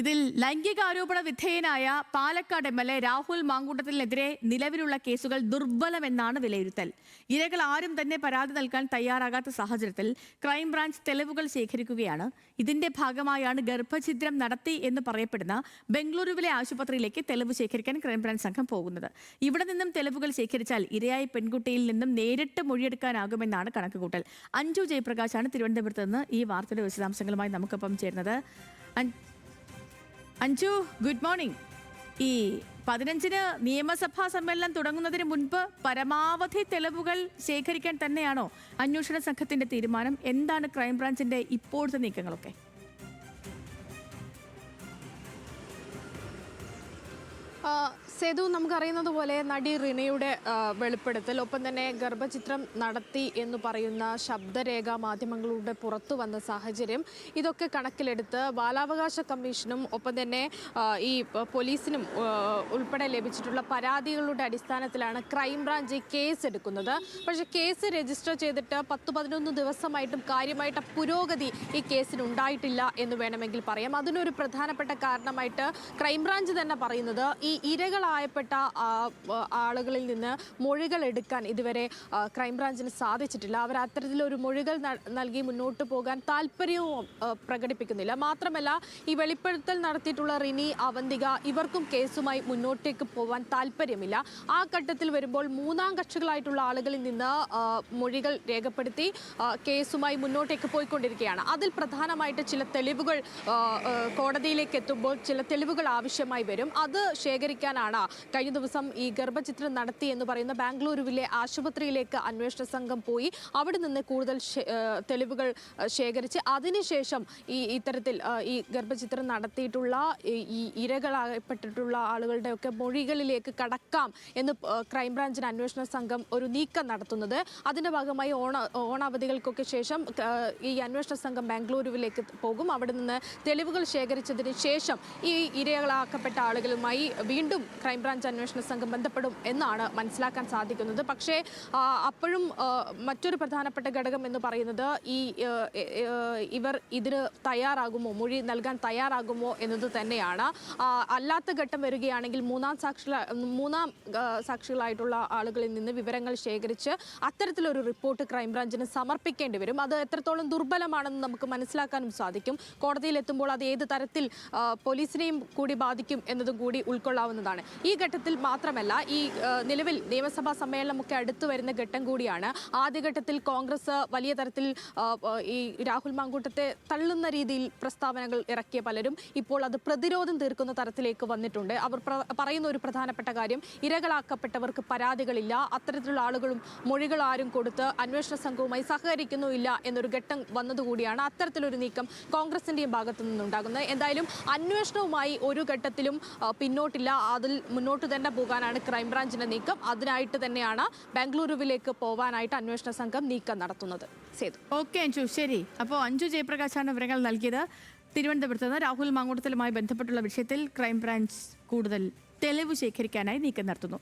ഇതിൽ ലൈംഗികാരോപണ വിധേയനായ പാലക്കാട് MLA രാഹുൽ മാങ്കൂട്ടത്തിനെതിരെ നിലവിലുള്ള കേസുകൾ ദുർബലമെന്നാണ് വിലയിരുത്തൽ. ഇരകൾ ആരും തന്നെ പരാതി നൽകാൻ തയ്യാറാകാത്ത സാഹചര്യത്തിൽ ക്രൈംബ്രാഞ്ച് തെളിവുകൾ ശേഖരിക്കുകയാണ്. ഇതിന്റെ ഭാഗമായാണ് ഗർഭഛിദ്രം നടത്തി എന്ന് പറയപ്പെടുന്ന ബംഗളൂരുവിലെ ആശുപത്രിയിലേക്ക് തെളിവ് ശേഖരിക്കാൻ ക്രൈംബ്രാഞ്ച് സംഘം പോകുന്നത്. ഇവിടെ നിന്നും തെളിവുകൾ ശേഖരിച്ചാൽ ഇരയായ പെൺകുട്ടിയിൽ നിന്നും നേരിട്ട് മൊഴിയെടുക്കാനാകുമെന്നാണ് കണക്കുകൂട്ടൽ. അഞ്ജു ജയപ്രകാശാണ് തിരുവനന്തപുരത്ത് നിന്ന് ഈ വാർത്തയുടെ വിശദാംശങ്ങളുമായി നമുക്കൊപ്പം ചേരുന്നത്. Anju, good morning. ഈ 15-ന് നിയമസഭാ സമ്മേളനം തുടങ്ങുന്നതിന് മുൻപ് പരമാവധി തെളിവുകൾ ശേഖരിക്കാൻ തന്നെയാണോ അന്വേഷണ സംഘത്തിന്റെ തീരുമാനം? എന്താണ് ക്രൈംബ്രാഞ്ചിന്റെ ഇപ്പോഴത്തെ നീക്കങ്ങളൊക്കെ? സേതു, നമുക്കറിയുന്നത് പോലെ നടി റിനയുടെ വെളിപ്പെടുത്തൽ, ഒപ്പം തന്നെ ഗർഭചിത്രം നടത്തി എന്ന് പറയുന്ന ശബ്ദരേഖ മാധ്യമങ്ങളുടെ പുറത്തു വന്ന സാഹചര്യം, ഇതൊക്കെ കണക്കിലെടുത്ത് ബാലാവകാശ കമ്മീഷനും ഒപ്പം തന്നെ ഈ പോലീസിനും ഉൾപ്പെടെ ലഭിച്ചിട്ടുള്ള പരാതികളുടെ അടിസ്ഥാനത്തിലാണ് ക്രൈംബ്രാഞ്ച് കേസ് എടുക്കുന്നത്. പക്ഷേ കേസ് രജിസ്റ്റർ ചെയ്തിട്ട് 10-11 ദിവസമായിട്ടും കാര്യമായിട്ട് പുരോഗതി ഈ കേസിന് ഉണ്ടായിട്ടില്ല എന്ന് വേണമെങ്കിൽ പറയാം. അതിനൊരു പ്രധാനപ്പെട്ട കാരണമായിട്ട് ക്രൈംബ്രാഞ്ച് തന്നെ പറയുന്നത്, ഈ ഇരകളായപ്പെട്ട ആളുകളിൽ നിന്ന് മൊഴികൾ എടുക്കാൻ ഇതുവരെ ക്രൈംബ്രാഞ്ചിന് സാധിച്ചിട്ടില്ല. അവർ അത്തരത്തിലൊരു മൊഴികൾ നൽകി മുന്നോട്ട് പോകാൻ താല്പര്യവും പ്രകടിപ്പിക്കുന്നില്ല. മാത്രമല്ല, ഈ വെളിപ്പെടുത്തൽ നടത്തിയിട്ടുള്ള റിനി, അവന്തിക, ഇവർക്കും കേസുമായി മുന്നോട്ടേക്ക് പോകാൻ താല്പര്യമില്ല. ആ ഘട്ടത്തിൽ വരുമ്പോൾ മൂന്നാം കക്ഷികളായിട്ടുള്ള ആളുകളിൽ നിന്ന് മൊഴികൾ രേഖപ്പെടുത്തി കേസുമായി മുന്നോട്ടേക്ക് പോയിക്കൊണ്ടിരിക്കുകയാണ്. അതിൽ പ്രധാനമായിട്ട് ചില തെളിവുകൾ കോടതിയിലേക്ക് എത്തുമ്പോൾ ചില തെളിവുകൾ ആവശ്യമായി വരും. അത് ശേഖരിക്കാനാണ് കഴിഞ്ഞ ദിവസം ഈ ഗർഭചിത്രം നടത്തി എന്ന് പറയുന്ന ബാംഗ്ലൂരുവിലെ ആശുപത്രിയിലേക്ക് അന്വേഷണ സംഘം പോയി. അവിടെ നിന്ന് കൂടുതൽ തെളിവുകൾ ശേഖരിച്ച് അതിനുശേഷം ഇത്തരത്തിൽ ഈ ഗർഭചിത്രം നടത്തിയിട്ടുള്ള ഈ ഇരകളായപ്പെട്ടിട്ടുള്ള ആളുകളുടെയൊക്കെ മൊഴികളിലേക്ക് കടക്കാം എന്ന് ക്രൈംബ്രാഞ്ചിന് അന്വേഷണ സംഘം ഒരു നീക്കം നടത്തുന്നത്. അതിൻ്റെ ഭാഗമായി ഓണാവധികൾക്കൊക്കെ ശേഷം ഈ അന്വേഷണ സംഘം ബാംഗ്ലൂരുവിലേക്ക് പോകും. അവിടെ നിന്ന് തെളിവുകൾ ശേഖരിച്ചതിന് ശേഷം ഈ ഇരകളാക്കപ്പെട്ട ആളുകളുമായി വീണ്ടും ക്രൈംബ്രാഞ്ച് അന്വേഷണ സംഘം ബന്ധപ്പെടും എന്നാണ് മനസ്സിലാക്കാൻ സാധിക്കുന്നത്. പക്ഷേ അപ്പോഴും മറ്റൊരു പ്രധാനപ്പെട്ട ഘടകം എന്ന് പറയുന്നത്, ഇവർ ഇതിന് തയ്യാറാകുമോ, മൊഴി നൽകാൻ തയ്യാറാകുമോ എന്നത് തന്നെയാണ്. അല്ലാത്ത ഘട്ടം വരികയാണെങ്കിൽ മൂന്നാം സാക്ഷികളായിട്ടുള്ള ആളുകളിൽ നിന്ന് വിവരങ്ങൾ ശേഖരിച്ച് അത്തരത്തിലൊരു റിപ്പോർട്ട് ക്രൈംബ്രാഞ്ചിന് സമർപ്പിക്കേണ്ടി വരും. അത് എത്രത്തോളം ദുർബലമാണെന്ന് നമുക്ക് മനസ്സിലാക്കാനും സാധിക്കും. കോടതിയിലെത്തുമ്പോൾ അത് ഏത് തരത്തിൽ പോലീസിനെയും കൂടി ബാധിക്കും എന്നതും കൂടി ഉൾക്കൊള്ളാവുന്നതാണ്. ഈ ഘട്ടത്തിൽ മാത്രമല്ല, ഈ നിലവിൽ നിയമസഭാ സമ്മേളനമൊക്കെ അടുത്തു വരുന്ന ഘട്ടം കൂടിയാണ്. ആദ്യഘട്ടത്തിൽ കോൺഗ്രസ് വലിയ തരത്തിൽ ഈ രാഹുൽ മാങ്കൂട്ടത്തെ തള്ളുന്ന രീതിയിൽ പ്രസ്താവനകൾ ഇറക്കിയ പലരും ഇപ്പോൾ അത് പ്രതിരോധം തീർക്കുന്ന തരത്തിലേക്ക് വന്നിട്ടുണ്ട്. അവർ പറയുന്ന ഒരു പ്രധാനപ്പെട്ട കാര്യം, ഇരകളാക്കപ്പെട്ടവർക്ക് പരാതികളില്ല, അത്തരത്തിലുള്ള ആളുകളും മൊഴികൾ ആരും കൊടുത്ത് അന്വേഷണ സംഘവുമായി സഹകരിക്കുന്നുമില്ല എന്നൊരു ഘട്ടം വന്നതുകൂടിയാണ്. അത്തരത്തിലൊരു നീക്കം കോൺഗ്രസിന്റെയും ഭാഗത്തു നിന്നുണ്ടാകുന്നത്. എന്തായാലും അന്വേഷണവുമായി ഒരു ഘട്ടത്തിലും പിന്നോട്ടില്ല, അതിൽ മുന്നോട്ട് തന്നെ പോകാനാണ് ക്രൈംബ്രാഞ്ചിന്റെ നീക്കം. അതിനായിട്ട് തന്നെയാണ് ബാംഗ്ലൂരുവിലേക്ക് പോകാനായിട്ട് അന്വേഷണ സംഘം നീക്കം നടത്തുന്നത്. ഓക്കെ അഞ്ജു, ശരി. അപ്പോൾ അഞ്ജു ജയപ്രകാശാണ് വിവരങ്ങൾ നൽകിയത്. തിരുവനന്തപുരത്ത് നിന്ന് രാഹുൽ മാങ്കൂട്ടത്തിലുമായി ബന്ധപ്പെട്ടുള്ള വിഷയത്തിൽ ക്രൈംബ്രാഞ്ച് കൂടുതൽ തെളിവ് ശേഖരിക്കാനായി നീക്കം നടത്തുന്നു.